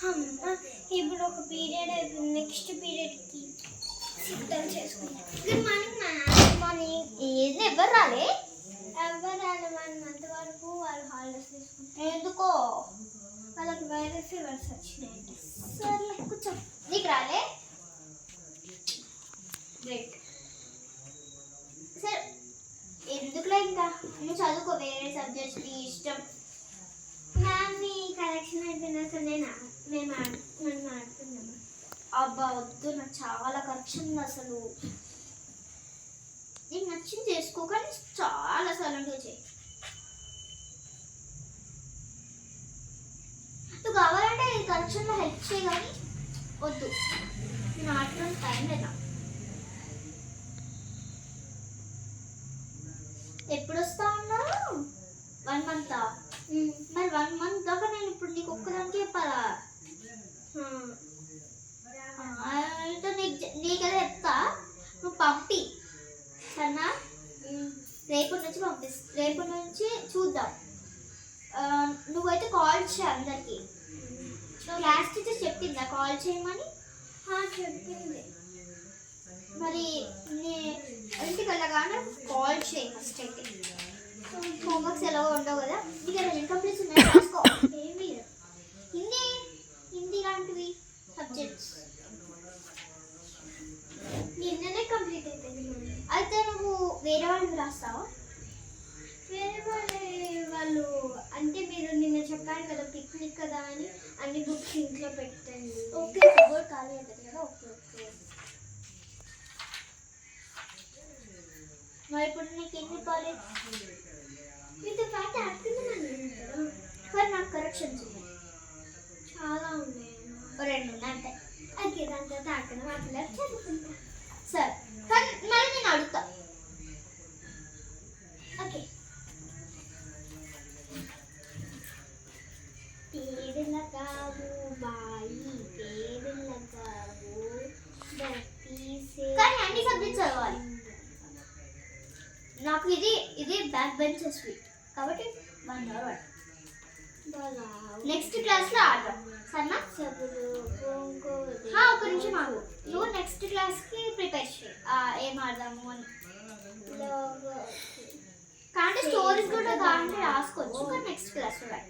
ఇప్పుడు ఒక పీరియడ్ అయిపోయింది, నెక్స్ట్ పీరియడ్కి సిద్ధం చేసుకుంటాం. Good morning ma'am. మార్నింగ్. ఏది ఎవరు రాలే? ఎవరు రాలే. 1 month వరకు వాళ్ళు హాలిడేస్ తీసుకుంటారు. ఎందుకో? వాళ్ళకి వైరస్ ఫీవర్స్ వచ్చినాయండి. సరే కూర్చో. నీకు రాలే? గ్రేట్. సరే ఎందుకులే, ఇంకా నువ్వు చదువుకో, వేరే సబ్జెక్ట్స్ నీ ఇష్టం. మ్యామ్ మీ కలెక్షన్ అయిపోయినాక మేము ఆడుతున్నాము. అబ్బా వద్దు, నాకు చాలా కరెక్షన్ ఉంది. అసలు నీకు నచ్చింది చేసుకో, కానీ చాలా సైలెంట్గా చేయి. నువ్వు కావాలంటే ఈ కరెక్షన్లో హెల్ప్ చేయి, కానీ వద్దు, నేను ఆడటం టైం లేదా. ఎప్పుడు వస్తా ఉన్నారు? 1 month. మరి 1 month దాకా నేను ఇప్పుడు నీకు ఒక్కదానికి చెప్పాలా? నీకదే చెప్తా, నువ్వు పంపి సరేనా? రేపటి నుంచి చూద్దాం. నువ్వైతే కాల్ చేయి అందరికి. క్లాస్ టీచర్ చెప్పిందా కాల్ చేయమని? చెప్పింది. మరి ఇంటికి వెళ్ళగానే కాల్ చేయి ఫస్ట్. అయితే హోంవర్క్స్ ఎలాగో ఉండవు కదా, నీకు ఇన్కంప్లీట్స్ ఉన్నాయి రాసుకో. ఏమి హిందీ లాంటివి సబ్జెక్ట్స్ నిన్ననే కంప్లీట్ అయిపోయింది. అయితే నువ్వు వేరే వాళ్ళకి రాస్తావా? వేరే వాళ్ళు అంటే మీరు నిన్న చెప్పారు కదా పిక్నిక్ కదా అని అన్ని బుక్స్ ఇంట్లో పెట్టండి. ఓకే, కబోర్డ్ ఖాళీ అవుతుంది కదా. Okay okay. మరి ఇప్పుడు నీకు ఎన్ని కాలేజ్ మీతో పాటు ఆడుతున్నాను కదా, మరి నాకు కరెక్షన్స్ ఉన్నాయి, చాలా ఉన్నాయి. 2 ఉన్నాయి అంతే. ఓకే, దాని తర్వాత ఆడుకున్నా మాట్లాడి చదువుకుంటా. సరే, కానీ మరి నేను అడుగుతా. ఓకే. పేరు లగావు బాయి, పేరు లగావు బతీసే. కానీ అన్ని సబ్జెక్ట్స్ చదవాలి. నాకు ఇది బ్యాక్ బెంచ్ స్వీట్ కాబట్టి 1 hour. నెక్స్ట్ క్లాస్లో ఆడదాం సరేనా? ఒక నిమిషం ఆగు. నువ్వు నెక్స్ట్ క్లాస్కి ప్రిపేర్ చేయి, ఏం ఆడదాము అని. కానీ స్టోరీస్ కూడా కావాలంటే రాసుకోవచ్చు, కానీ నెక్స్ట్ క్లాస్లో రాయి.